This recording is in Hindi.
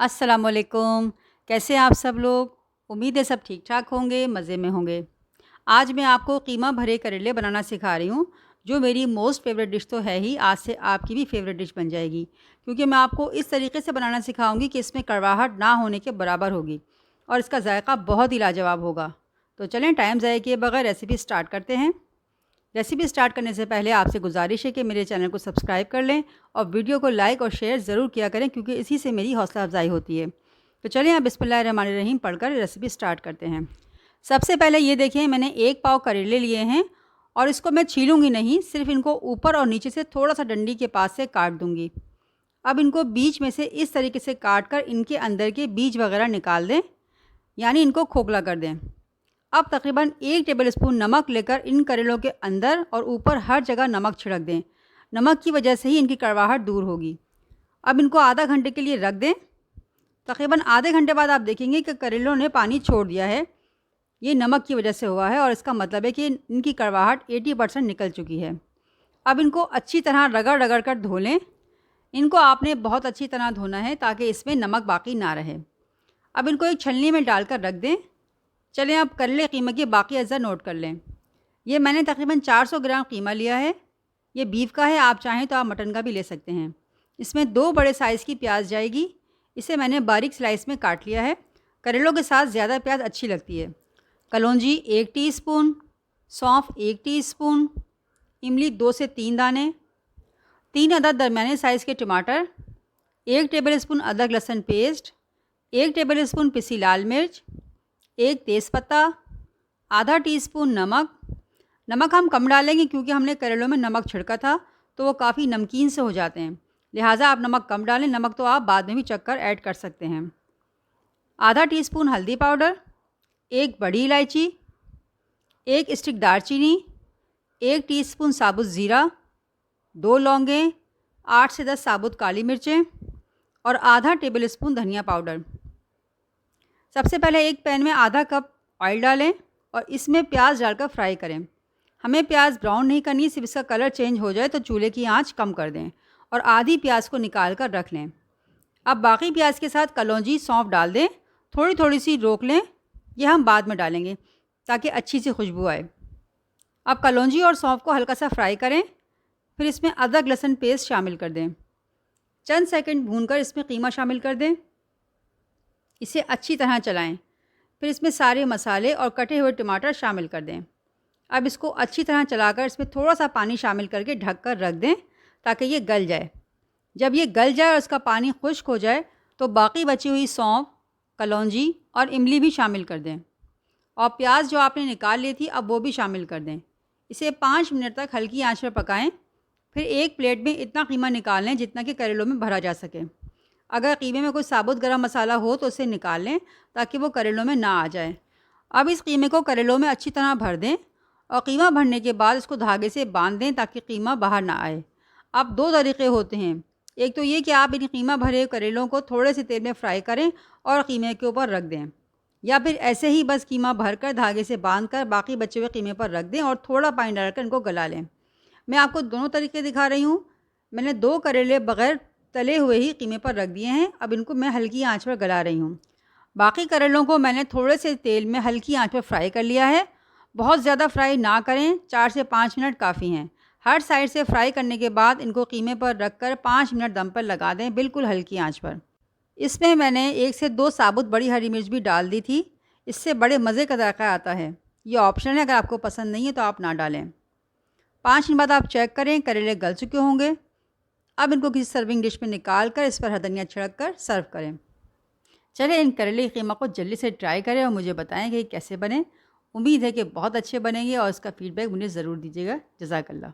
अस्सलामुअलैकुम। कैसे हैं आप सब लोग? उम्मीद है सब ठीक ठाक होंगे, मज़े में होंगे। आज मैं आपको कीमा भरे करेले बनाना सिखा रही हूँ, जो मेरी मोस्ट फेवरेट डिश तो है ही, आज से आपकी भी फेवरेट डिश बन जाएगी। क्योंकि मैं आपको इस तरीके से बनाना सिखाऊंगी कि इसमें कड़वाहट ना होने के बराबर होगी और इसका जायका बहुत ही लाजवाब होगा। तो चलें टाइम ज़ाया किए बगैर रेसिपी स्टार्ट करते हैं। रेसिपी स्टार्ट करने से पहले आपसे गुजारिश है कि मेरे चैनल को सब्सक्राइब कर लें और वीडियो को लाइक और शेयर ज़रूर किया करें, क्योंकि इसी से मेरी हौसला अफजाई होती है। तो चलिए अब बिस्मिल्लाहिर्रहमानिर्रहीम पढ़कर रेसिपी स्टार्ट करते हैं। सबसे पहले ये देखिए, मैंने 1 पाव करेले लिए हैं और इसको मैं छीलूँगी नहीं, सिर्फ इनको ऊपर और नीचे से थोड़ा सा डंडी के पास से काट दूँगी। अब इनको बीच में से इस तरीके से काट कर इनके अंदर के बीज वगैरह निकाल दें, यानी इनको खोखला कर दें। अब तकरीबन 1 टेबलस्पून नमक लेकर इन करेलों के अंदर और ऊपर हर जगह नमक छिड़क दें। नमक की वजह से ही इनकी कड़वाहट दूर होगी। अब इनको आधा घंटे के लिए रख दें। तकरीबन आधे घंटे बाद आप देखेंगे कि करेलों ने पानी छोड़ दिया है। ये नमक की वजह से हुआ है और इसका मतलब है कि इनकी कड़वाहट 80% निकल चुकी है। अब इनको अच्छी तरह रगड़ रगड़ कर धो लें। इनको आपने बहुत अच्छी तरह धोना है ताकि इसमें नमक बाकी ना रहे। अब इनको एक छलनी में डालकर रख दें। चलें अब करेले कीमा के बाकी अज़ा नोट कर लें। ये मैंने तकरीबन 400 ग्राम कीमा लिया है। ये बीफ का है, आप चाहें तो आप मटन का भी ले सकते हैं। इसमें 2 बड़े साइज़ की प्याज जाएगी। इसे मैंने बारीक स्लाइस में काट लिया है। करेलों के साथ ज़्यादा प्याज अच्छी लगती है। कलौंजी 1 टीस्पून, सौंफ 1 टीस्पून, इमली 2 से 3 दाने, 3 अदद दरमियाने साइज़ के टमाटर, 1 टेबलस्पून अदरक लहसुन पेस्ट, 1 टेबलस्पून पिसी लाल मिर्च, 1 तेज़पत्ता, आधा टीस्पून नमक। नमक हम कम डालेंगे क्योंकि हमने करेलों में नमक छिड़का था, तो वो काफ़ी नमकीन से हो जाते हैं, लिहाजा आप नमक कम डालें। नमक तो आप बाद में भी चख कर ऐड कर सकते हैं। आधा टीस्पून हल्दी पाउडर, 1 बड़ी इलायची, 1 स्टिक दालचीनी, 1 टीस्पून साबुत ज़ीरा, 2 लौंगें, 8 से 10 साबुत काली मिर्चें और आधा टेबलस्पून धनिया पाउडर। सबसे पहले एक पैन में आधा कप ऑयल डालें और इसमें प्याज डालकर फ्राई करें। हमें प्याज ब्राउन नहीं करनी, सिर्फ इसका कलर चेंज हो जाए तो चूल्हे की आंच कम कर दें और आधी प्याज को निकाल कर रख लें। अब बाकी प्याज के साथ कलौंजी सौंफ डाल दें। थोड़ी थोड़ी सी रोक लें, यह हम बाद में डालेंगे ताकि अच्छी सी खुशबू आए। अब कलौंजी और सौंफ को हल्का सा फ्राई करें, फिर इसमें अदरक लहसुन पेस्ट शामिल कर दें। चंद सेकंड भूनकर इसमें कीमा शामिल कर दें। इसे अच्छी तरह चलाएं। फिर इसमें सारे मसाले और कटे हुए टमाटर शामिल कर दें। अब इसको अच्छी तरह चलाकर इसमें थोड़ा सा पानी शामिल करके ढक कर रख दें ताकि ये गल जाए। जब ये गल जाए और इसका पानी खुश्क हो जाए तो बाकी बची हुई सौंफ, कलौंजी और इमली भी शामिल कर दें और प्याज जो आपने निकाल ली थी अब वो भी शामिल कर दें। इसे 5 मिनट तक हल्की आंच पर पकाएं। फिर एक प्लेट में इतना कीमा निकाल लें जितना कि करेलों में भरा जा सके। अगर कीमे में कोई साबुत गरम मसाला हो तो उसे निकाल लें ताकि वो करेलों में ना आ जाए। अब इस कीमे को करेलों में अच्छी तरह भर दें और कीमा भरने के बाद इसको धागे से बांध दें ताकि कीमा बाहर ना आए। अब 2 तरीक़े होते हैं। एक तो ये कि आप इन कीमा भरे करेलों को थोड़े से तेल में फ्राई करें और कीमे के ऊपर रख दें, या फिर ऐसे ही बस कीमा भर कर धागे से बांध कर बाकी बचे हुए कीमे पर रख दें और थोड़ा पानी डालकर इनको गला लें। मैं आपको दोनों तरीके दिखा रही हूँ। मैंने 2 करेले बग़ैर तले हुए ही कीमे पर रख दिए हैं। अब इनको मैं हल्की आंच पर गला रही हूँ। बाकी करेलों को मैंने थोड़े से तेल में हल्की आंच पर फ्राई कर लिया है। बहुत ज़्यादा फ्राई ना करें, 4 से 5 मिनट काफ़ी हैं। हर साइड से फ्राई करने के बाद इनको कीमे पर रख कर 5 मिनट दम पर लगा दें, बिल्कुल हल्की आंच पर। इसमें मैंने 1 से 2 साबुत बड़ी हरी मिर्च भी डाल दी थी। इससे बड़े मज़े का जायका आता है। ये ऑप्शनल है, अगर आपको पसंद नहीं है तो आप ना डालें। 5 मिनट बाद आप चेक करें, करेले गल चुके होंगे। अब इनको किसी सर्विंग डिश में निकाल कर इस पर हरा धनिया छिड़क कर सर्व करें। चलिए इन करेले कीमा को जल्दी से ट्राई करें और मुझे बताएं कि कैसे बने। उम्मीद है कि बहुत अच्छे बनेंगे और इसका फ़ीडबैक मुझे ज़रूर दीजिएगा। जज़ाकल्लाह।